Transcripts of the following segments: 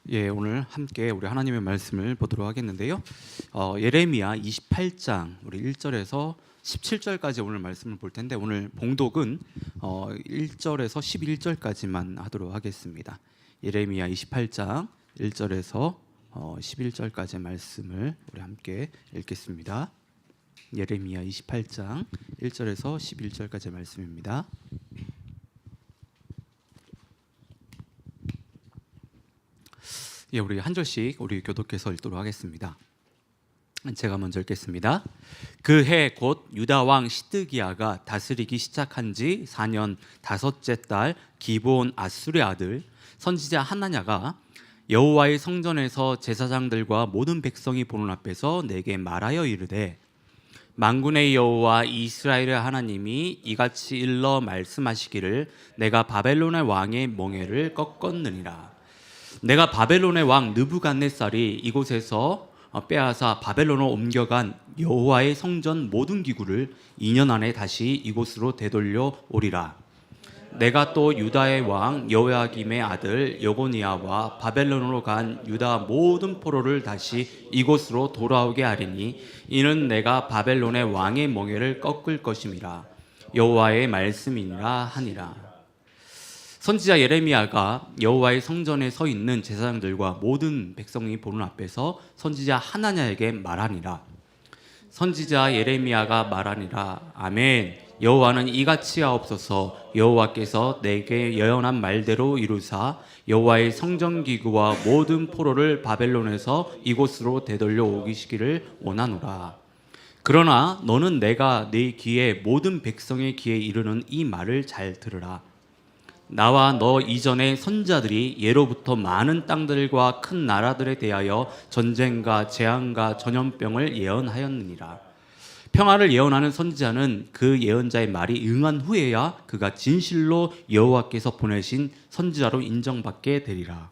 예, 오늘 함께 우리 하나님의 말씀을 보도록 하겠는데요. 예레미야 28장 우리 1절에서 17절까지 오늘 말씀을 볼 텐데 오늘 봉독은 1절에서 11절까지만 하도록 하겠습니다. 예레미야 28장 1절에서 11절까지 말씀을 우리 함께 읽겠습니다. 예레미야 28장 1절에서 11절까지 말씀입니다. 예, 우리 한 절씩 우리 교독해서 읽도록 하겠습니다. 제가 먼저 읽겠습니다. 그 해 곧 유다 왕 시드기야가 다스리기 시작한 지 4년 다섯째 달 기브온 아술의 아들 선지자 하나냐가 여호와의 성전에서 제사장들과 모든 백성이 보는 앞에서 내게 말하여 이르되, 만군의 여호와 이스라엘의 하나님이 이같이 일러 말씀하시기를 내가 바벨론의 왕의 멍에를 꺾었느니라. 내가 바벨론의 왕 느부갓네살이 이곳에서 빼앗아 바벨론으로 옮겨간 여호와의 성전 모든 기구를 2년 안에 다시 이곳으로 되돌려 오리라. 내가 또 유다의 왕 여호야김의 아들 여고니아와 바벨론으로 간 유다 모든 포로를 다시 이곳으로 돌아오게 하리니 이는 내가 바벨론의 왕의 멍에를 꺾을 것임이라. 여호와의 말씀이니라 하니라. 선지자 예레미야가 여호와의 성전에 서 있는 제사장들과 모든 백성이 보는 앞에서 선지자 하나냐에게 말하니라. 선지자 예레미야가 말하니라. 아멘. 여호와는 이같이 하옵소서. 여호와께서 내게 예언한 말대로 이루사 여호와의 성전 기구와 모든 포로를 바벨론에서 이곳으로 되돌려 오기시기를 원하노라. 그러나 너는 내가 네 귀에 모든 백성의 귀에 이르는 이 말을 잘 들으라. 나와 너 이전의 선지자들이 예로부터 많은 땅들과 큰 나라들에 대하여 전쟁과 재앙과 전염병을 예언하였느니라. 평화를 예언하는 선지자는 그 예언자의 말이 응한 후에야 그가 진실로 여호와께서 보내신 선지자로 인정받게 되리라.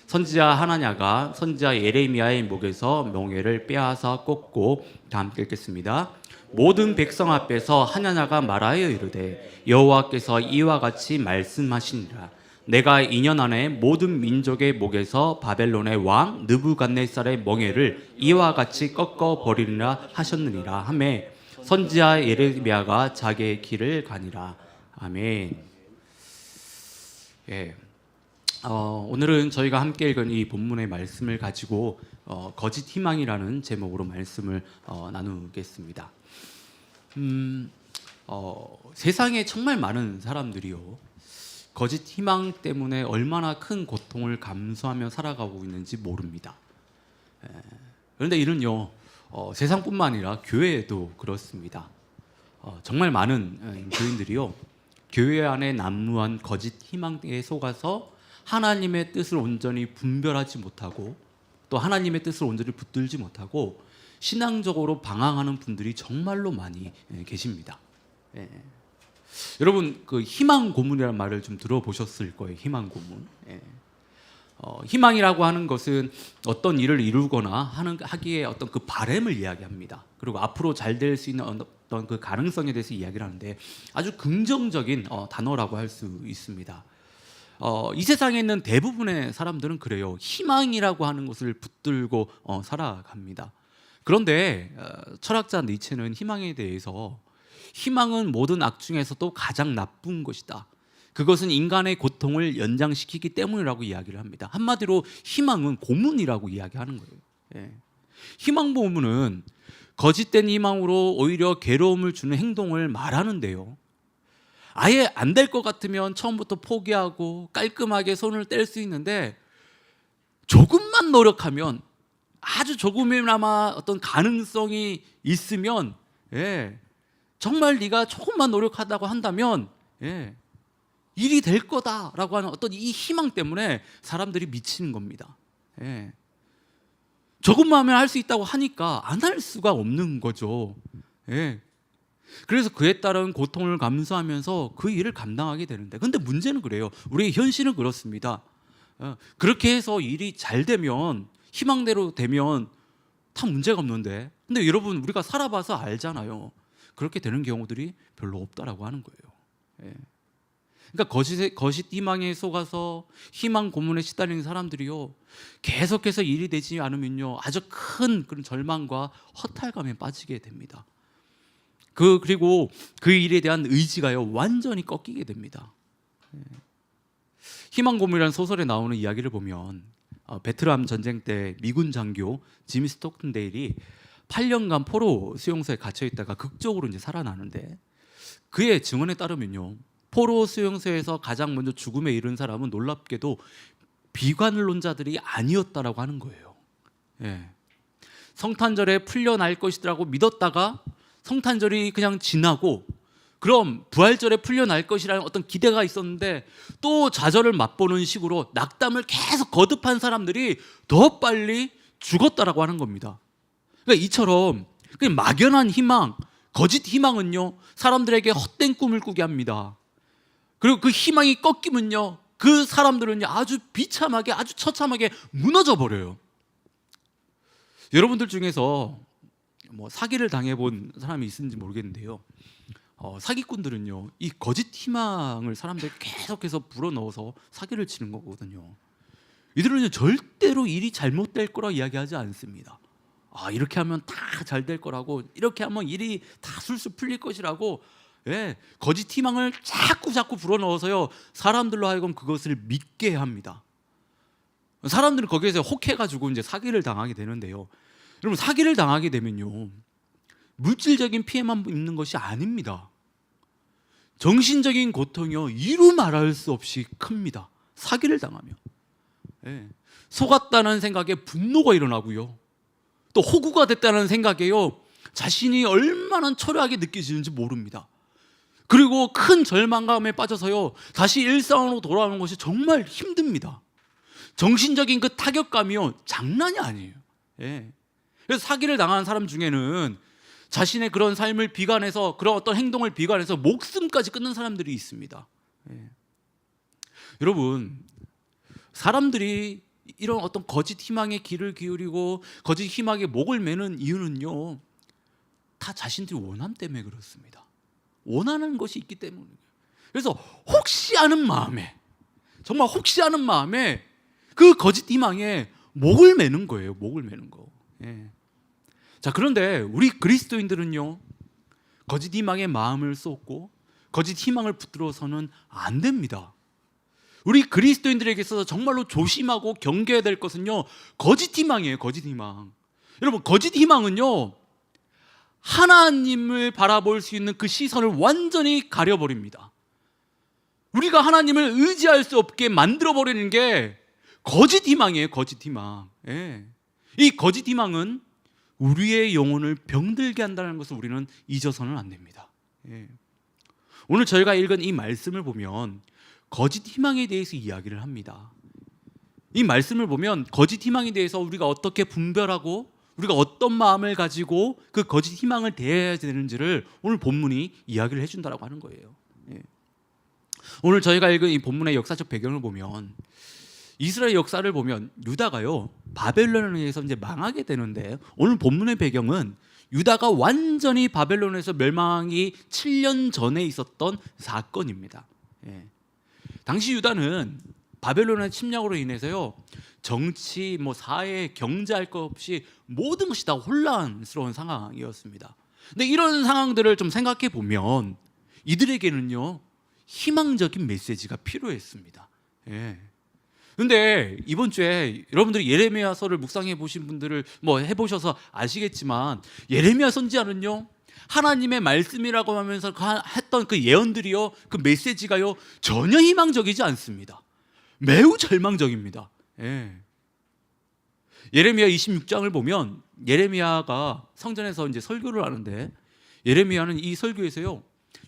선지자 하나냐가 선지자 예레미야의 목에서 멍에를 빼앗아 꺾고, 다 함께 읽겠습니다. 모든 백성 앞에서 하나냐가 말하여 이르되, 여호와께서 이와 같이 말씀하시니라. 내가 2년 안에 모든 민족의 목에서 바벨론의 왕 느부갓네살의 멍에를 이와 같이 꺾어 버리리라 하셨느니라 하매 선지자 예레미야가 자기의 길을 가니라. 아멘. 예. 오늘은 저희가 함께 읽은 이 본문의 말씀을 가지고 거짓 희망이라는 제목으로 말씀을 나누겠습니다. 세상에 정말 많은 사람들이요, 거짓 희망 때문에 얼마나 큰 고통을 감수하며 살아가고 있는지 모릅니다. 그런데 이는요, 세상뿐만 아니라 교회에도 그렇습니다. 정말 많은 교인들이요, 교회 안에 난무한 거짓 희망에 속아서 하나님의 뜻을 온전히 분별하지 못하고 또 하나님의 뜻을 온전히 붙들지 못하고 신앙적으로 방황하는 분들이 정말로 많이 계십니다. 예. 여러분, 그 희망 고문이라는 말을 좀 들어보셨을 거예요. 희망 고문. 예. 희망이라고 하는 것은 어떤 일을 이루거나 하기에 어떤 그 바람을 이야기합니다. 그리고 앞으로 잘 될 수 있는 어떤 그 가능성에 대해서 이야기를 하는데 아주 긍정적인 단어라고 할 수 있습니다. 이 세상에 있는 대부분의 사람들은 그래요. 희망이라고 하는 것을 붙들고 살아갑니다. 그런데 철학자 니체는 희망에 대해서 희망은 모든 악 중에서도 가장 나쁜 것이다. 그것은 인간의 고통을 연장시키기 때문이라고 이야기를 합니다. 한마디로 희망은 고문이라고 이야기하는 거예요. 예. 희망 고문은 거짓된 희망으로 오히려 괴로움을 주는 행동을 말하는데요, 아예 안 될 것 같으면 처음부터 포기하고 깔끔하게 손을 뗄 수 있는데 조금만 노력하면, 아주 조금이나마 어떤 가능성이 있으면, 정말 네가 조금만 노력하다고 한다면 일이 될 거다라고 하는 어떤 이 희망 때문에 사람들이 미치는 겁니다. 조금만 하면 할 수 있다고 하니까 안 할 수가 없는 거죠. 그래서 그에 따른 고통을 감수하면서 그 일을 감당하게 되는데, 근데 문제는 그래요. 우리의 현실은 그렇습니다. 그렇게 해서 일이 잘 되면, 희망대로 되면 다 문제가 없는데, 근데 여러분, 우리가 살아봐서 알잖아요. 그렇게 되는 경우들이 별로 없다라고 하는 거예요. 그러니까 거짓 희망에 속아서 희망 고문에 시달리는 사람들이요, 계속해서 일이 되지 않으면요 아주 큰 그런 절망과 허탈감에 빠지게 됩니다. 그리고 그 일에 대한 의지가요 완전히 꺾이게 됩니다. 희망 고문이라는 소설에 나오는 이야기를 보면 베트남 전쟁 때 미군 장교 짐 스톡튼데일이 8년간 포로 수용소에 갇혀 있다가 극적으로 이제 살아나는데, 그의 증언에 따르면요 포로 수용소에서 가장 먼저 죽음에 이른 사람은 놀랍게도 비관론자들이 아니었다라고 하는 거예요. 성탄절에 풀려날 것이라고 믿었다가 성탄절이 그냥 지나고 그럼 부활절에 풀려날 것이라는 어떤 기대가 있었는데 또 좌절을 맛보는 식으로 낙담을 계속 거듭한 사람들이 더 빨리 죽었다라고 하는 겁니다. 그러니까 이처럼 막연한 희망, 거짓 희망은요 사람들에게 헛된 꿈을 꾸게 합니다. 그리고 그 희망이 꺾이면요 그 사람들은요 아주 비참하게, 아주 처참하게 무너져 버려요. 여러분들 중에서 뭐 사기를 당해본 사람이 있는지 모르겠는데요, 사기꾼들은요 이 거짓 희망을 사람들에게 계속해서 불어넣어서 사기를 치는 거거든요. 이들은 절대로 일이 잘못될 거라 이야기하지 않습니다. 이렇게 하면 다 잘 될 거라고, 이렇게 하면 일이 다 술술 풀릴 것이라고, 거짓 희망을 자꾸 불어넣어서요 사람들로 하여금 그것을 믿게 합니다. 사람들은 거기에서 혹해가지고 이제 사기를 당하게 되는데요, 여러분 사기를 당하게 되면요 물질적인 피해만 입는 것이 아닙니다. 정신적인 고통이요 이루 말할 수 없이 큽니다. 사기를 당하면 속았다는 생각에 분노가 일어나고요, 또 호구가 됐다는 생각에요 자신이 얼마나 초라하게 느껴지는지 모릅니다. 그리고 큰 절망감에 빠져서요 다시 일상으로 돌아오는 것이 정말 힘듭니다. 정신적인 그 타격감이요 장난이 아니에요. 그래서 사기를 당하는 사람 중에는 자신의 그런 삶을 비관해서, 그런 어떤 행동을 비관해서 목숨까지 끊는 사람들이 있습니다. 여러분, 사람들이 이런 어떤 거짓 희망에 귀를 기울이고 거짓 희망에 목을 매는 이유는요 다 자신들이 원함 때문에 그렇습니다. 원하는 것이 있기 때문이에요. 그래서 혹시 하는 마음에, 정말 혹시 하는 마음에 그 거짓 희망에 목을 매는 거예요. 목을 매는 거. 자, 그런데 우리 그리스도인들은요 거짓 희망에 마음을 쏟고 거짓 희망을 붙들어서는 안 됩니다. 우리 그리스도인들에게 있어서 정말로 조심하고 경계해야 될 것은요 거짓 희망이에요. 거짓 희망. 여러분, 거짓 희망은요 하나님을 바라볼 수 있는 그 시선을 완전히 가려버립니다. 우리가 하나님을 의지할 수 없게 만들어버리는 게 거짓 희망이에요. 거짓 희망. 이 거짓 희망은 우리의 영혼을 병들게 한다는 것을 우리는 잊어서는 안 됩니다. 오늘 저희가 읽은 이 말씀을 보면 거짓 희망에 대해서 이야기를 합니다. 이 말씀을 보면 거짓 희망에 대해서 우리가 어떻게 분별하고 우리가 어떤 마음을 가지고 그 거짓 희망을 대해야 되는지를 오늘 본문이 이야기를 해준다고 하는 거예요. 오늘 저희가 읽은 이 본문의 역사적 배경을 보면, 이스라엘 역사를 보면 유다가요 바벨론에 의해서 이제 망하게 되는데, 오늘 본문의 배경은 유다가 완전히 바벨론에서 멸망이 7년 전에 있었던 사건입니다. 당시 유다는 바벨론의 침략으로 인해서요 정치, 사회, 경제할 것 없이 모든 것이 다 혼란스러운 상황이었습니다. 근데 이런 상황들을 좀 생각해 보면 이들에게는요 희망적인 메시지가 필요했습니다. 근데 이번 주에 여러분들이 예레미야서를 묵상해 보신 분들을 해보셔서 아시겠지만, 예레미야 선지자는요 하나님의 말씀이라고 하면서 했던 그 예언들이요, 그 메시지가요 전혀 희망적이지 않습니다. 매우 절망적입니다. 예레미야 26장을 보면 예레미야가 성전에서 이제 설교를 하는데, 예레미야는 이 설교에서요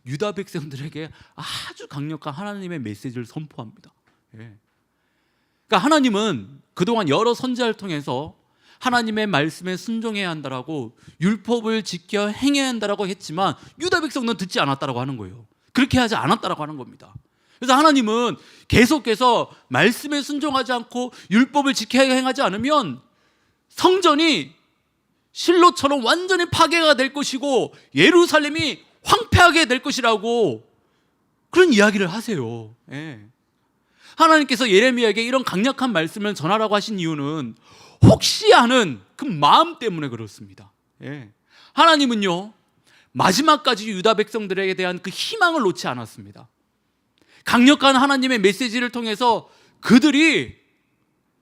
유다 백성들에게 아주 강력한 하나님의 메시지를 선포합니다. 그러니까 하나님은 그동안 여러 선지자를 통해서 하나님의 말씀에 순종해야 한다라고, 율법을 지켜 행해야 한다라고 했지만 유다 백성은 듣지 않았다라고 하는 거예요. 그렇게 하지 않았다라고 하는 겁니다. 그래서 하나님은 계속해서 말씀에 순종하지 않고 율법을 지켜 행하지 않으면 성전이 실로처럼 완전히 파괴가 될 것이고 예루살렘이 황폐하게 될 것이라고 그런 이야기를 하세요. 예. 하나님께서 예레미야에게 이런 강력한 말씀을 전하라고 하신 이유는 혹시 하는 그 마음 때문에 그렇습니다. 예. 하나님은요, 마지막까지 유다 백성들에게 대한 그 희망을 놓지 않았습니다. 강력한 하나님의 메시지를 통해서 그들이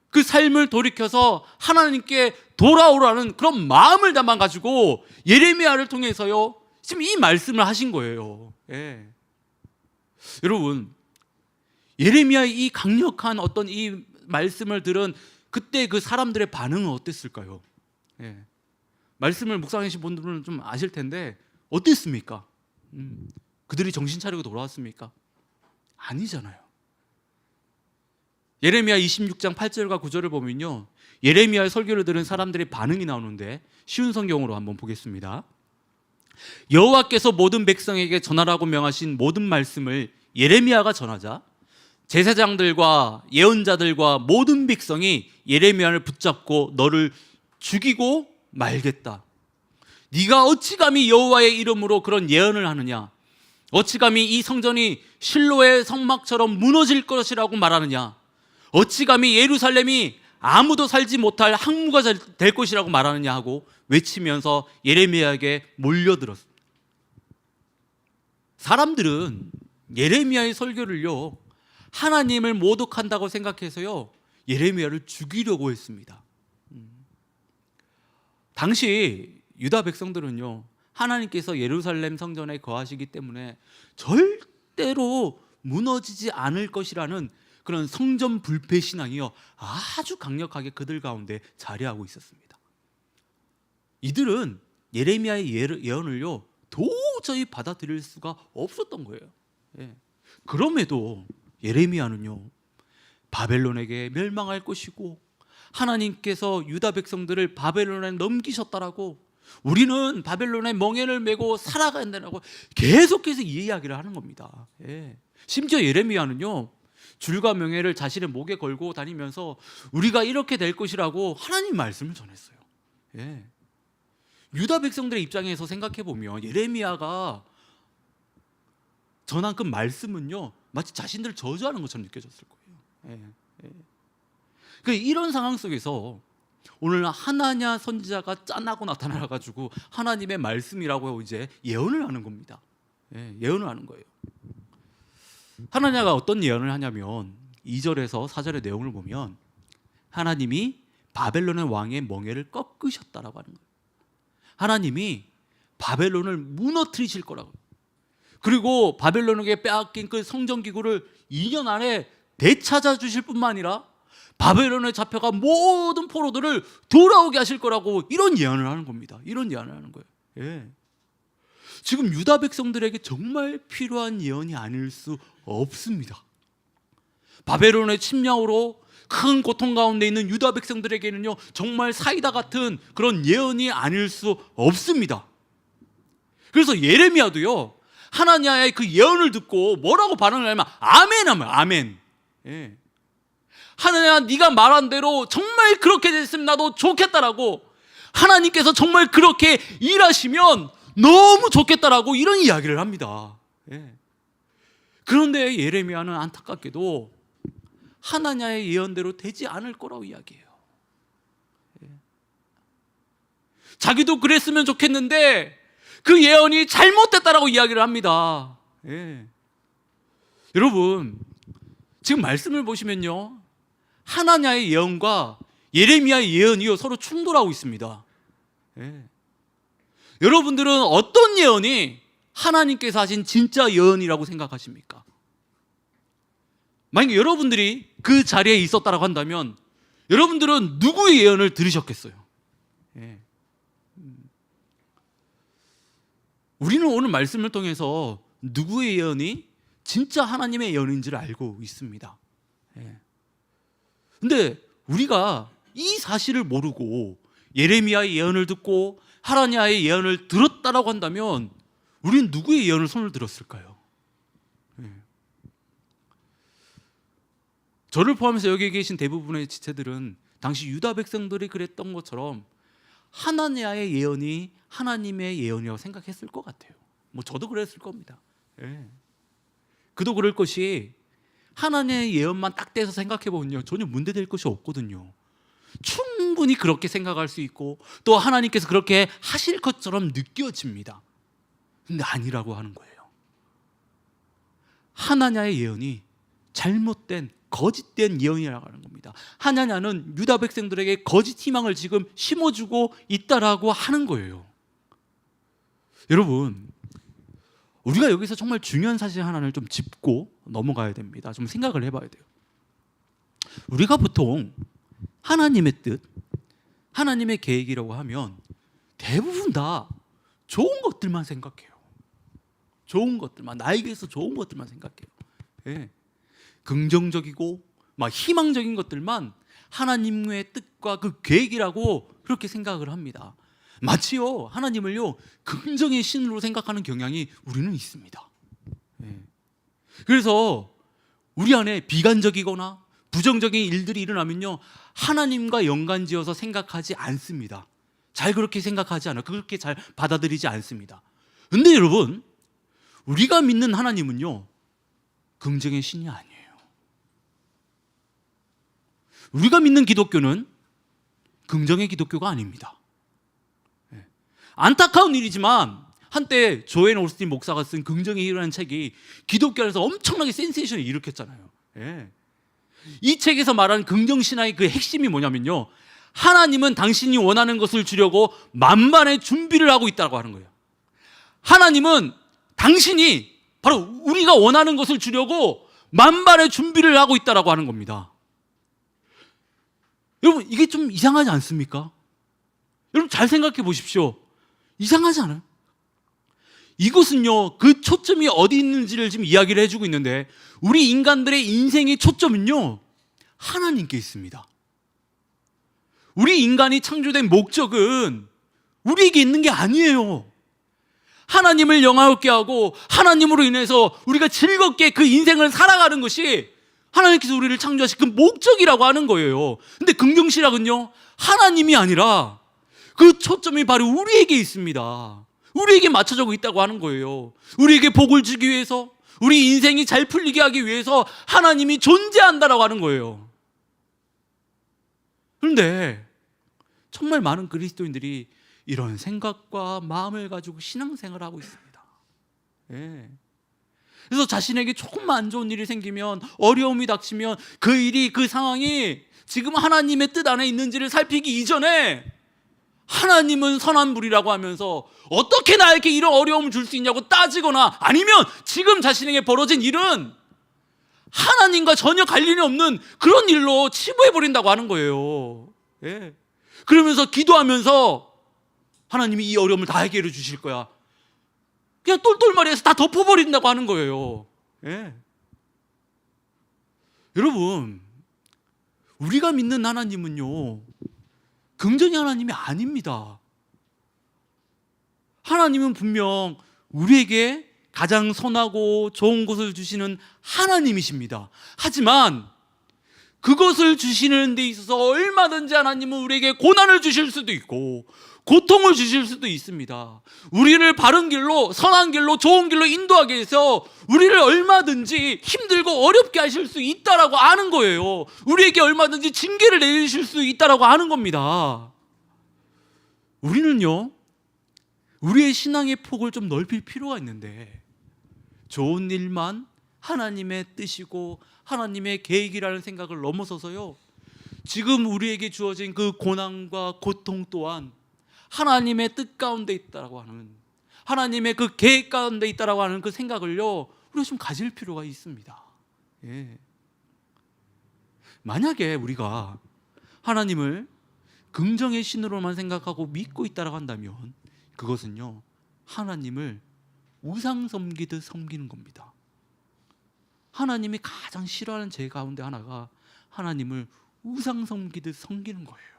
그 삶을 돌이켜서 하나님께 돌아오라는 그런 마음을 담아가지고 예레미야를 통해서요, 지금 이 말씀을 하신 거예요. 예. 여러분, 예레미야의 이 강력한 어떤 이 말씀을 들은 그때 그 사람들의 반응은 어땠을까요? 예. 말씀을 묵상하신 분들은 좀 아실 텐데 어땠습니까? 그들이 정신 차리고 돌아왔습니까? 아니잖아요. 예레미야 26장 8절과 9절을 보면요, 예레미야의 설교를 들은 사람들의 반응이 나오는데 쉬운 성경으로 한번 보겠습니다. 여호와께서 모든 백성에게 전하라고 명하신 모든 말씀을 예레미야가 전하자 제사장들과 예언자들과 모든 백성이 예레미야를 붙잡고 너를 죽이고 말겠다. 네가 어찌 감히 여호와의 이름으로 그런 예언을 하느냐? 어찌 감히 이 성전이 실로의 성막처럼 무너질 것이라고 말하느냐? 어찌 감히 예루살렘이 아무도 살지 못할 항무가 될 것이라고 말하느냐 하고 외치면서 예레미야에게 몰려들었습니다. 사람들은 예레미야의 설교를요, 하나님을 모독한다고 생각해서요, 예레미야를 죽이려고 했습니다. 당시 유다 백성들은요, 하나님께서 예루살렘 성전에 거하시기 때문에 절대로 무너지지 않을 것이라는 그런 성전 불패 신앙이요, 아주 강력하게 그들 가운데 자리하고 있었습니다. 이들은 예레미야의 예언을요, 도저히 받아들일 수가 없었던 거예요. 예. 그럼에도 예레미야는요, 바벨론에게 멸망할 것이고 하나님께서 유다 백성들을 바벨론에 넘기셨다라고, 우리는 바벨론의 멍에를 메고 살아간다라고 계속해서 이 이야기를 하는 겁니다. 예. 심지어 예레미야는요, 줄과 명예를 자신의 목에 걸고 다니면서 우리가 이렇게 될 것이라고 하나님 말씀을 전했어요. 예. 유다 백성들의 입장에서 생각해 보면 예레미야가 전한 그 말씀은요, 마치 자신들을 저주하는 것처럼 느껴졌을 거예요. 예. 그 이런 상황 속에서 오늘 하나냐 선지자가 짠하고 나타나가지고 하나님의 말씀이라고 이제 예언을 하는 겁니다. 예, 예언을 하는 거예요. 하나냐가 어떤 예언을 하냐면 2절에서 4절의 내용을 보면 하나님이 바벨론의 왕의 멍에를 꺾으셨다라고 하는 거예요. 하나님이 바벨론을 무너뜨리실 거라고. 그리고 바벨론에게 빼앗긴 그 성전기구를 2년 안에 되찾아 주실 뿐만 아니라 바벨론에 잡혀간 모든 포로들을 돌아오게 하실 거라고 이런 예언을 하는 겁니다. 이런 예언을 하는 거예요. 예. 지금 유다 백성들에게 정말 필요한 예언이 아닐 수 없습니다. 바벨론의 침략으로 큰 고통 가운데 있는 유다 백성들에게는요, 정말 사이다 같은 그런 예언이 아닐 수 없습니다. 그래서 예레미야도요, 하나냐의 그 예언을 듣고 뭐라고 반응을 하냐면 아멘 하면 아멘. 예. 하나냐, 네가 말한 대로 정말 그렇게 됐으면 나도 좋겠다라고, 하나님께서 정말 그렇게 일하시면 너무 좋겠다라고 이런 이야기를 합니다. 예. 그런데 예레미야는 안타깝게도 하나냐의 예언대로 되지 않을 거라고 이야기해요. 예. 자기도 그랬으면 좋겠는데 그 예언이 잘못됐다라고 이야기를 합니다. 예. 여러분, 지금 말씀을 보시면요, 하나냐의 예언과 예레미야의 예언이요, 서로 충돌하고 있습니다. 예. 여러분들은 어떤 예언이 하나님께서 하신 진짜 예언이라고 생각하십니까? 만약에 여러분들이 그 자리에 있었다라고 한다면 여러분들은 누구의 예언을 들으셨겠어요? 예. 우리는 오늘 말씀을 통해서 누구의 예언이 진짜 하나님의 예언인지를 알고 있습니다. 예. 근데 우리가 이 사실을 모르고 예레미야의 예언을 듣고 하나냐의 예언을 들었다라고 한다면 우리는 누구의 예언을 손을 들었을까요? 예. 저를 포함해서 여기 계신 대부분의 지체들은 당시 유다 백성들이 그랬던 것처럼 하나냐의 예언이 하나님의 예언이라고 생각했을 것 같아요. 뭐 저도 그랬을 겁니다. 예. 그도 그럴 것이 하나님의 예언만 딱 떼서 생각해 보면요, 전혀 문제될 것이 없거든요. 충분히 그렇게 생각할 수 있고 또 하나님께서 그렇게 하실 것처럼 느껴집니다. 근데 아니라고 하는 거예요. 하나냐의 예언이 잘못된 거짓된 예언이라고 하는 겁니다. 하나냐는 유다 백성들에게 거짓 희망을 지금 심어주고 있다라고 하는 거예요. 여러분, 우리가 여기서 정말 중요한 사실 하나를 좀 짚고 넘어가야 됩니다. 좀 생각을 해봐야 돼요. 우리가 보통 하나님의 뜻, 하나님의 계획이라고 하면 대부분 다 좋은 것들만 생각해요. 좋은 것들만, 나에게서 좋은 것들만 생각해요. 예. 긍정적이고 막 희망적인 것들만 하나님의 뜻과 그 계획이라고 그렇게 생각을 합니다. 마치요, 하나님을요 긍정의 신으로 생각하는 경향이 우리는 있습니다. 예. 그래서 우리 안에 비관적이거나 부정적인 일들이 일어나면요, 하나님과 연관지어서 생각하지 않습니다. 잘 그렇게 생각하지 않아요. 그렇게 잘 받아들이지 않습니다. 근데 여러분, 우리가 믿는 하나님은요 긍정의 신이 아니에요. 우리가 믿는 기독교는 긍정의 기독교가 아닙니다. 안타까운 일이지만 한때 조엘 오스틴 목사가 쓴 긍정의 힘이라는 책이 기독교 안에서 엄청나게 센세이션을 일으켰잖아요. 이 책에서 말하는 긍정신앙의 그 핵심이 뭐냐면요, 하나님은 당신이 원하는 것을 주려고 만반의 준비를 하고 있다고 하는 거예요. 하나님은 당신이 바로 우리가 원하는 것을 주려고 만반의 준비를 하고 있다고 하는 겁니다. 여러분, 이게 좀 이상하지 않습니까? 여러분 잘 생각해 보십시오. 이상하지 않아요? 이것은요, 그 초점이 어디 있는지를 지금 이야기를 해주고 있는데, 우리 인간들의 인생의 초점은요 하나님께 있습니다. 우리 인간이 창조된 목적은 우리에게 있는 게 아니에요. 하나님을 영화롭게 하고 하나님으로 인해서 우리가 즐겁게 그 인생을 살아가는 것이 하나님께서 우리를 창조하신 그 목적이라고 하는 거예요. 근데 긍정신학은요, 하나님이 아니라 그 초점이 바로 우리에게 있습니다. 우리에게 맞춰져 있다고 하는 거예요. 우리에게 복을 주기 위해서, 우리 인생이 잘 풀리게 하기 위해서 하나님이 존재한다라고 하는 거예요. 그런데 정말 많은 그리스도인들이 이런 생각과 마음을 가지고 신앙생활을 하고 있습니다. 예. 그래서 자신에게 조금만 안 좋은 일이 생기면, 어려움이 닥치면 그 일이, 그 상황이 지금 하나님의 뜻 안에 있는지를 살피기 이전에 하나님은 선한 분이라고 하면서 어떻게 나에게 이런 어려움을 줄 수 있냐고 따지거나, 아니면 지금 자신에게 벌어진 일은 하나님과 전혀 관련이 없는 그런 일로 치부해버린다고 하는 거예요. 예. 그러면서 기도하면서 하나님이 이 어려움을 다 해결해 주실 거야, 그냥 똘똘머리에서 다 덮어버린다고 하는 거예요. 예. 여러분, 우리가 믿는 하나님은요 긍정의 하나님이 아닙니다. 하나님은 분명 우리에게 가장 선하고 좋은 것을 주시는 하나님이십니다. 하지만 그것을 주시는 데 있어서 얼마든지 하나님은 우리에게 고난을 주실 수도 있고 고통을 주실 수도 있습니다. 우리를 바른 길로, 선한 길로, 좋은 길로 인도하기 위해서 우리를 얼마든지 힘들고 어렵게 하실 수 있다라고 아는 거예요. 우리에게 얼마든지 징계를 내리실 수 있다라고 아는 겁니다. 우리는요, 우리의 신앙의 폭을 좀 넓힐 필요가 있는데, 좋은 일만 하나님의 뜻이고 하나님의 계획이라는 생각을 넘어서서요, 지금 우리에게 주어진 그 고난과 고통 또한 하나님의 뜻 가운데 있다라고 하는, 하나님의 그 계획 가운데 있다라고 하는 그 생각을요 우리가 좀 가질 필요가 있습니다. 예. 만약에 우리가 하나님을 긍정의 신으로만 생각하고 믿고 있다라고 한다면, 그것은요 하나님을 우상 섬기듯 섬기는 겁니다. 하나님이 가장 싫어하는 죄 가운데 하나가 하나님을 우상 섬기듯 섬기는 거예요.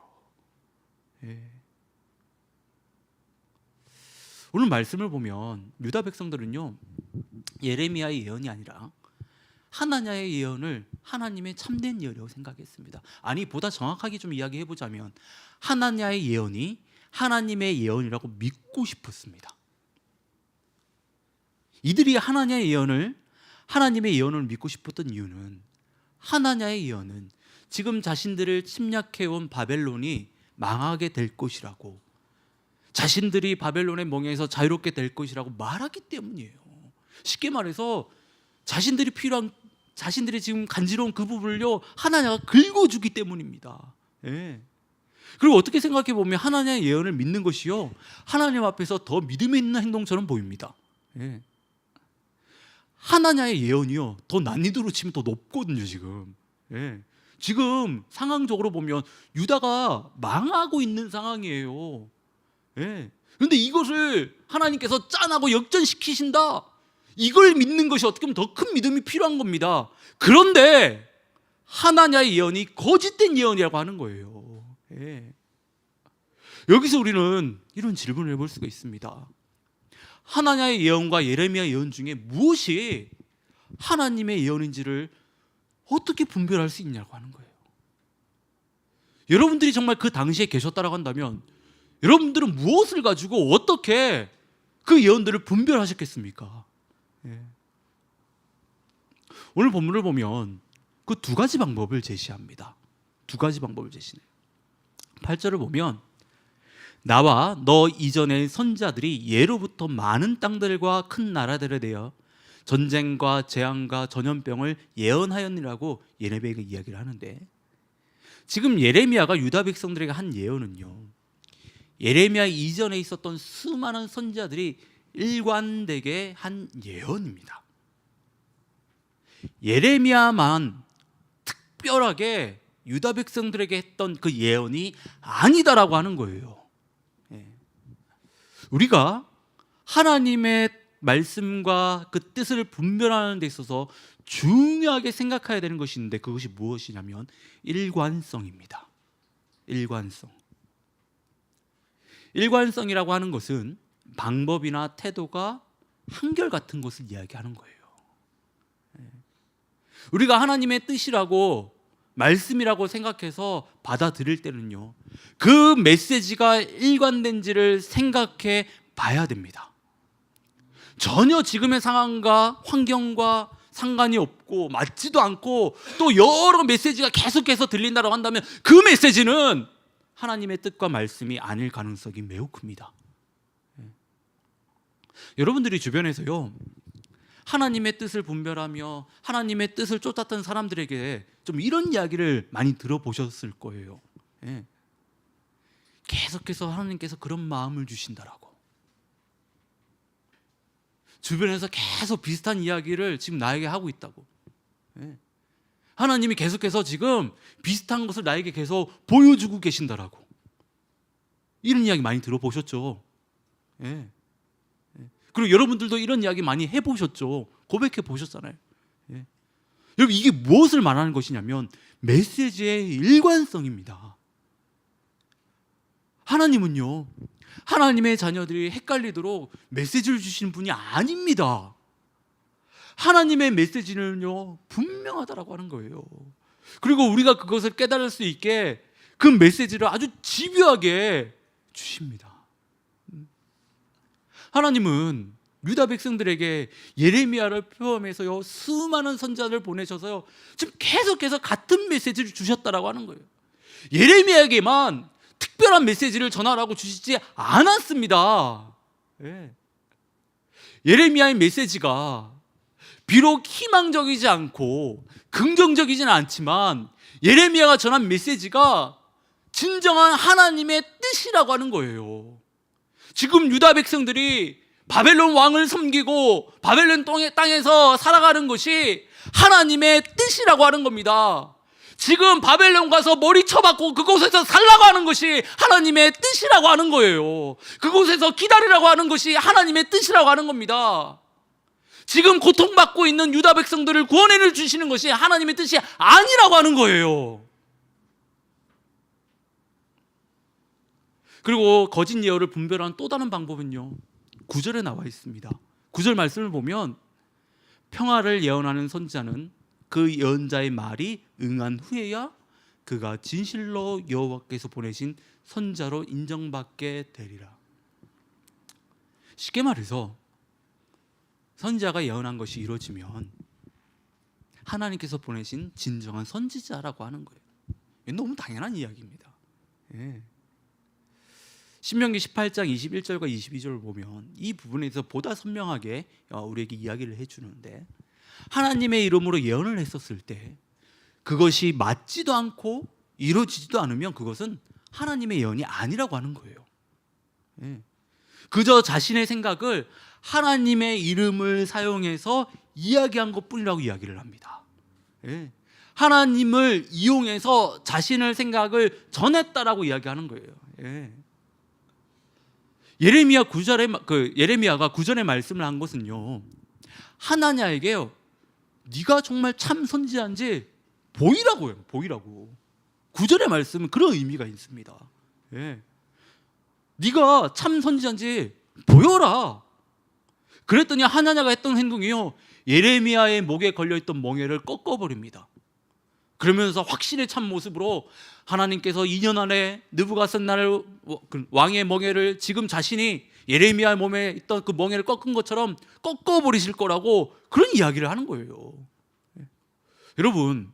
예. 오늘 말씀을 보면 유다 백성들은요 예레미야의 예언이 아니라 하나냐의 예언을 하나님의 참된 예언이라고 생각했습니다. 아니, 보다 정확하게 좀 이야기해보자면 하나냐의 예언이 하나님의 예언이라고 믿고 싶었습니다. 이들이 하나냐의 예언을 하나님의 예언을 믿고 싶었던 이유는 하나냐의 예언은 지금 자신들을 침략해온 바벨론이 망하게 될 것이라고, 자신들이 바벨론의 멍에서 자유롭게 될 것이라고 말하기 때문이에요. 쉽게 말해서 자신들이 지금 간지러운 그 부분을요 하나냐가 긁어주기 때문입니다. 예. 그리고 어떻게 생각해 보면 하나냐의 예언을 믿는 것이요 하나님 앞에서 더 믿음이 있는 행동처럼 보입니다. 예. 하나냐의 예언이요 더 난이도로 치면 더 높거든요 지금. 예. 지금 상황적으로 보면 유다가 망하고 있는 상황이에요. 예. 근데 이것을 하나님께서 짠하고 역전시키신다, 이걸 믿는 것이 어떻게 보면 더 큰 믿음이 필요한 겁니다. 그런데 하나냐의 예언이 거짓된 예언이라고 하는 거예요. 예. 여기서 우리는 이런 질문을 해볼 수가 있습니다. 하나냐의 예언과 예레미야 예언 중에 무엇이 하나님의 예언인지를 어떻게 분별할 수 있냐고 하는 거예요. 여러분들이 정말 그 당시에 계셨다라고 한다면 여러분들은 무엇을 가지고 어떻게 그 예언들을 분별하셨겠습니까? 예. 오늘 본문을 보면 그 두 가지 방법을 제시합니다. 두 가지 방법을 제시해요. 8절을 보면 나와 너 이전의 선지자들이 예로부터 많은 땅들과 큰 나라들에 대하여 전쟁과 재앙과 전염병을 예언하였느라고 예레미야가 이야기를 하는데, 지금 예레미야가 유다 백성들에게 한 예언은요 예레미야 이전에 있었던 수많은 선지자들이 일관되게 한 예언입니다. 예레미야만 특별하게 유다 백성들에게 했던 그 예언이 아니다라고 하는 거예요. 우리가 하나님의 말씀과 그 뜻을 분별하는 데 있어서 중요하게 생각해야 되는 것이 있는데 그것이 무엇이냐면 일관성입니다. 일관성이라고 하는 것은 방법이나 태도가 한결같은 것을 이야기하는 거예요. 우리가 하나님의 뜻이라고 말씀이라고 생각해서 받아들일 때는요 그 메시지가 일관된지를 생각해 봐야 됩니다. 전혀 지금의 상황과 환경과 상관이 없고 맞지도 않고 또 여러 메시지가 계속해서 들린다고 한다면 그 메시지는 하나님의 뜻과 말씀이 아닐 가능성이 매우 큽니다. 여러분들이 주변에서요 하나님의 뜻을 분별하며 하나님의 뜻을 쫓았던 사람들에게 좀 이런 이야기를 많이 들어보셨을 거예요. 예. 계속해서 하나님께서 그런 마음을 주신다라고, 주변에서 계속 비슷한 이야기를 지금 나에게 하고 있다고, 예. 하나님이 계속해서 지금 비슷한 것을 나에게 계속 보여주고 계신다라고, 이런 이야기 많이 들어보셨죠. 예. 그리고 여러분들도 이런 이야기 많이 해보셨죠. 고백해 보셨잖아요. 예. 여러분 이게 무엇을 말하는 것이냐면 메시지의 일관성입니다. 하나님은요 하나님의 자녀들이 헷갈리도록 메시지를 주시는 분이 아닙니다. 하나님의 메시지는요 분명하다라고 하는 거예요. 그리고 우리가 그것을 깨달을 수 있게 그 메시지를 아주 집요하게 주십니다. 하나님은 유다 백성들에게 예레미야를 포함해서요 수많은 선지자를 보내셔서요 지금 계속해서 같은 메시지를 주셨다라고 하는 거예요. 예레미야에게만 특별한 메시지를 전하라고 주시지 않았습니다. 예. 예레미야의 메시지가 비록 희망적이지 않고 긍정적이지는 않지만 예레미야가 전한 메시지가 진정한 하나님의 뜻이라고 하는 거예요. 지금 유다 백성들이 바벨론 왕을 섬기고 바벨론 땅에서 살아가는 것이 하나님의 뜻이라고 하는 겁니다. 지금 바벨론 가서 머리 쳐박고 그곳에서 살라고 하는 것이 하나님의 뜻이라고 하는 거예요. 그곳에서 기다리라고 하는 것이 하나님의 뜻이라고 하는 겁니다. 지금 고통받고 있는 유다 백성들을 구원해 주시는 것이 하나님의 뜻이 아니라고 하는 거예요. 그리고 거짓 예언을 분별하는 또 다른 방법은요 9절에 나와 있습니다. 9절 말씀을 보면 평화를 예언하는 선지자는 그 예언자의 말이 응한 후에야 그가 진실로 여호와께서 보내신 선지자로 인정받게 되리라. 쉽게 말해서 선지자가 예언한 것이 이루어지면 하나님께서 보내신 진정한 선지자라고 하는 거예요. 너무 당연한 이야기입니다. 예. 신명기 18장 21절과 22절을 보면 이 부분에서 보다 선명하게 우리에게 이야기를 해주는데, 하나님의 이름으로 예언을 했었을 때 그것이 맞지도 않고 이루어지지도 않으면 그것은 하나님의 예언이 아니라고 하는 거예요. 예. 그저 자신의 생각을 하나님의 이름을 사용해서 이야기한 것뿐이라고 이야기를 합니다. 예. 하나님을 이용해서 자신의 생각을 전했다라고 이야기하는 거예요. 예. 예레미야가 9절의 말씀을 한 것은요, 하나냐에게요, 네가 정말 참 선지자인지 보이라고요. 보이라고. 9절의 말씀은 그런 의미가 있습니다. 예. 네가 참 선지자인지 보여라. 그랬더니 하나냐가 했던 행동이요, 예레미야의 목에 걸려있던 멍에를 꺾어버립니다. 그러면서 확신의 참 모습으로 하나님께서 2년 안에 느부갓네살 왕의 멍에를 지금 자신이 예레미야 몸에 있던 그 멍에를 꺾은 것처럼 꺾어버리실 거라고 그런 이야기를 하는 거예요. 여러분,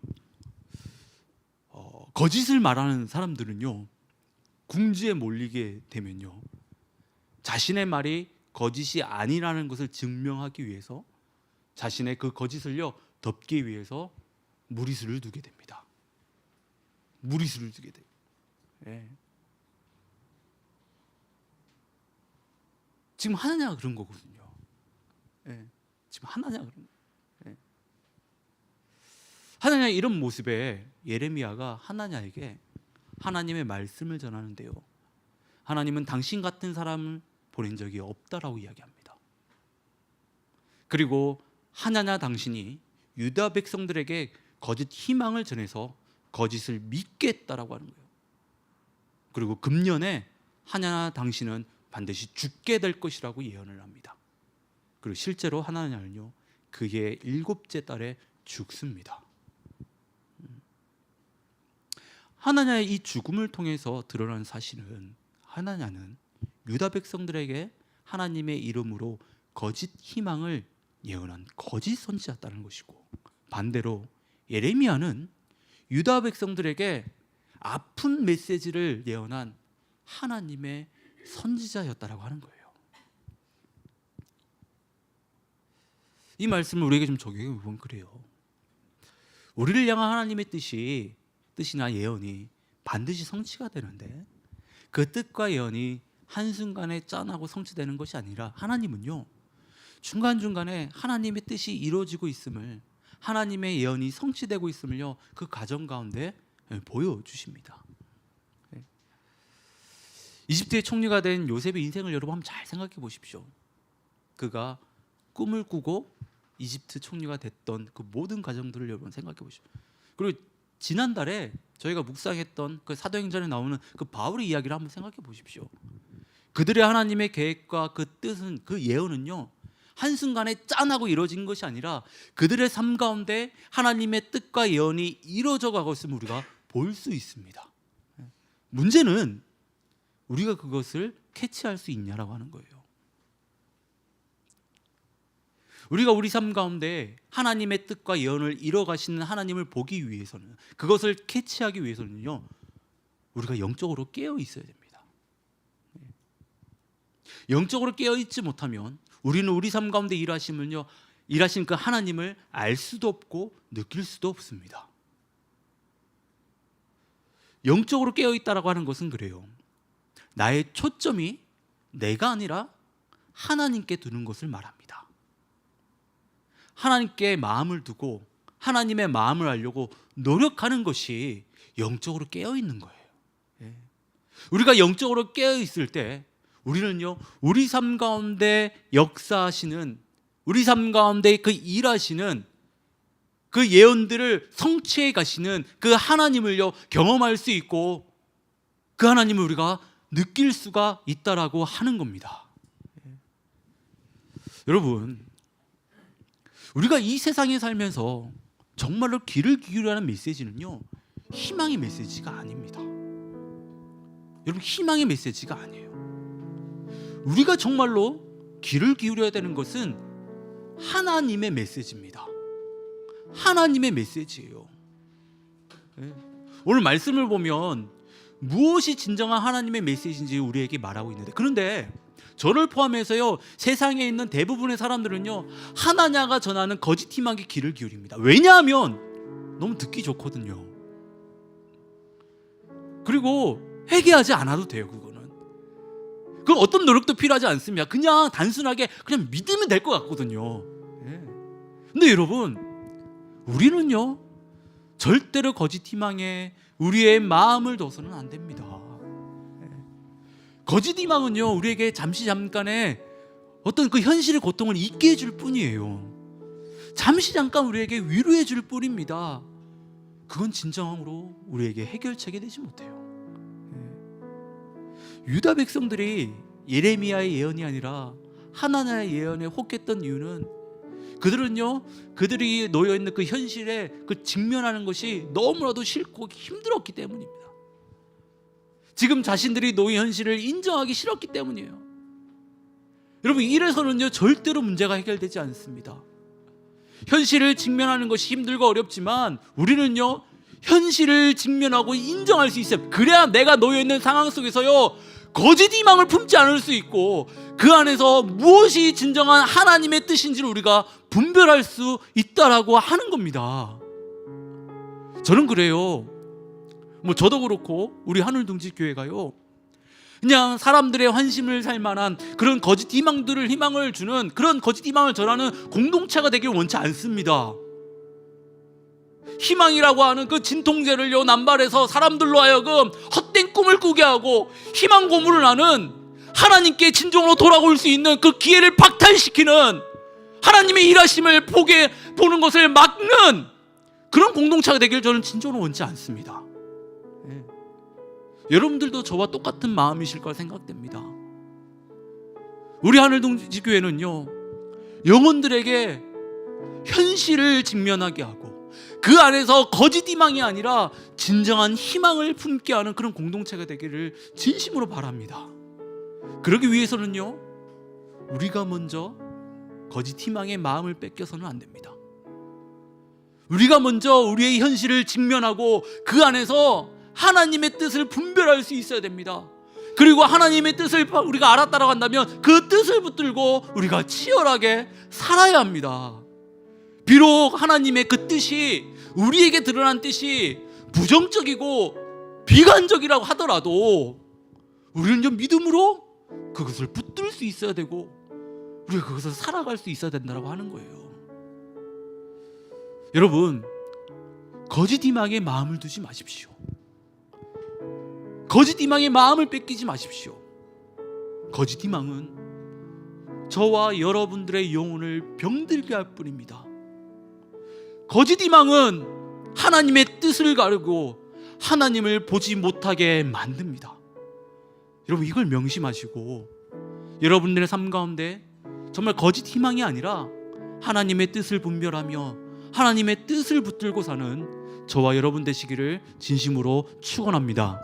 거짓을 말하는 사람들은요, 궁지에 몰리게 되면요, 자신의 말이 거짓이 아니라는 것을 증명하기 위해서 자신의 그 거짓을요 덮기 위해서 무리수를 두게 됩니다. 무리수를 두게 돼요. 예. 지금 하나냐가 그런 거거든요. 예. 지금 하나냐가 그런 거예요. 예. 하나냐의 이런 모습에 예레미야가 하나냐에게 하나님의 말씀을 전하는데요, 하나님은 당신 같은 사람을 보낸 적이 없다라고 이야기합니다. 그리고 하나냐 당신이 유다 백성들에게 거짓 희망을 전해서 거짓을 믿게 했다라고 하는 거예요. 그리고 금년에 하나냐 당신은 반드시 죽게 될 것이라고 예언을 합니다. 그리고 실제로 하나냐는요, 그의 7째 달에 죽습니다. 하나냐의 이 죽음을 통해서 드러난 사실은, 하나냐는 유다 백성들에게 하나님의 이름으로 거짓 희망을 예언한 거짓 선지자였다는 것이고, 반대로 예레미야는 유다 백성들에게 아픈 메시지를 예언한 하나님의 선지자였다라고 하는 거예요. 이 말씀을 우리에게 좀 적용해 보면 그래요. 우리를 향한 하나님의 뜻이나 예언이 반드시 성취가 되는데, 그 뜻과 예언이 한순간에 짠하고 성취되는 것이 아니라, 하나님은요 중간중간에 하나님의 뜻이 이루어지고 있음을, 하나님의 예언이 성취되고 있음을요 그 과정 가운데 보여주십니다. 이집트의 총리가 된 요셉의 인생을 여러분 한번 잘 생각해 보십시오. 그가 꿈을 꾸고 이집트 총리가 됐던 그 모든 과정들을 여러분 생각해 보십시오. 그리고 지난달에 저희가 묵상했던 그 사도행전에 나오는 그 바울의 이야기를 한번 생각해 보십시오. 그들의 하나님의 계획과 그 뜻은, 그 예언은요 한순간에 짠하고 이루어진 것이 아니라 그들의 삶 가운데 하나님의 뜻과 예언이 이루어져 가고 있음을 우리가 볼 수 있습니다. 문제는 우리가 그것을 캐치할 수 있냐라고 하는 거예요. 우리가 우리 삶 가운데 하나님의 뜻과 예언을 이뤄가시는 하나님을 보기 위해서는, 그것을 캐치하기 위해서는요 우리가 영적으로 깨어 있어야 됩니다. 영적으로 깨어 있지 못하면 우리는 우리 삶 가운데 일하신 그 하나님을 알 수도 없고 느낄 수도 없습니다. 영적으로 깨어 있다라고 하는 것은 그래요, 나의 초점이 내가 아니라 하나님께 두는 것을 말합니다. 하나님께 마음을 두고 하나님의 마음을 알려고 노력하는 것이 영적으로 깨어 있는 거예요. 우리가 영적으로 깨어 있을 때 우리는요 우리 삶 가운데 역사하시는, 우리 삶 가운데 그 일하시는 그 예언들을 성취해 가시는 그 하나님을요 경험할 수 있고, 그 하나님을 우리가 느낄 수가 있다라고 하는 겁니다. 여러분, 우리가 이 세상에 살면서 정말로 귀를 기울여야 하는 메시지는요 희망의 메시지가 아닙니다. 여러분, 희망의 메시지가 아니에요. 우리가 정말로 귀를 기울여야 되는 것은 하나님의 메시지입니다. 하나님의 메시지예요. 예. 오늘 말씀을 보면 무엇이 진정한 하나님의 메시지인지 우리에게 말하고 있는데, 그런데 저를 포함해서요, 세상에 있는 대부분의 사람들은요, 하나냐가 전하는 거짓 희망에 귀를 기울입니다. 왜냐하면 너무 듣기 좋거든요. 그리고 회개하지 않아도 돼요. 그건 어떤 노력도 필요하지 않습니다. 그냥 단순하게 그냥 믿으면 될 것 같거든요. 예. 근데 여러분, 우리는요, 절대로 거짓 희망에 우리의 마음을 둬서는 안 됩니다. 예. 거짓 희망은요, 우리에게 잠깐의 어떤 그 현실의 고통을 잊게 해줄 뿐이에요. 잠시 잠깐 우리에게 위로해 줄 뿐입니다. 그건 진정으로 우리에게 해결책이 되지 못해요. 유다 백성들이 예레미야의 예언이 아니라 하나냐의 예언에 혹했던 이유는, 그들은요, 그들이 놓여있는 그 현실에 그 직면하는 것이 너무나도 싫고 힘들었기 때문입니다. 지금 자신들이 놓인 현실을 인정하기 싫었기 때문이에요. 여러분, 이래서는요, 절대로 문제가 해결되지 않습니다. 현실을 직면하는 것이 힘들고 어렵지만 우리는요, 현실을 직면하고 인정할 수 있어요. 그래야 내가 놓여있는 상황 속에서요, 거짓 희망을 품지 않을 수 있고, 그 안에서 무엇이 진정한 하나님의 뜻인지를 우리가 분별할 수 있다라고 하는 겁니다. 저는 그래요. 저도 그렇고 우리 하늘둥지교회가요, 그냥 사람들의 환심을 살 만한 그런 거짓 희망을 주는, 그런 거짓 희망을 전하는 공동체가 되길 원치 않습니다. 희망이라고 하는 그 진통제를요, 남발해서 사람들로 하여금 헛된 꿈을 꾸게 하고 희망 고문을 하는, 하나님께 진정으로 돌아올 수 있는 그 기회를 박탈시키는, 하나님의 일하심을 보는 것을 막는 그런 공동체가 되길 저는 진정으로 원치 않습니다. 네. 여러분들도 저와 똑같은 마음이실 거라 생각됩니다. 우리 하늘동지교회는요, 영혼들에게 현실을 직면하게 하고 그 안에서 거짓 희망이 아니라 진정한 희망을 품게 하는 그런 공동체가 되기를 진심으로 바랍니다. 그러기 위해서는요, 우리가 먼저 거짓 희망의 마음을 뺏겨서는 안 됩니다. 우리가 먼저 우리의 현실을 직면하고 그 안에서 하나님의 뜻을 분별할 수 있어야 됩니다. 그리고 하나님의 뜻을 우리가 알았다라고 한다면 그 뜻을 붙들고 우리가 치열하게 살아야 합니다. 비록 하나님의 그 뜻이, 우리에게 드러난 뜻이 부정적이고 비관적이라고 하더라도 우리는 좀 믿음으로 그것을 붙들 수 있어야 되고, 우리가 그것을 살아갈 수 있어야 된다고 하는 거예요. 여러분, 거짓 희망에 마음을 두지 마십시오. 거짓 희망에 마음을 뺏기지 마십시오. 거짓 희망은 저와 여러분들의 영혼을 병들게 할 뿐입니다. 거짓 희망은 하나님의 뜻을 가르고 하나님을 보지 못하게 만듭니다. 여러분, 이걸 명심하시고 여러분들의 삶 가운데 정말 거짓 희망이 아니라 하나님의 뜻을 분별하며 하나님의 뜻을 붙들고 사는 저와 여러분 되시기를 진심으로 축원합니다.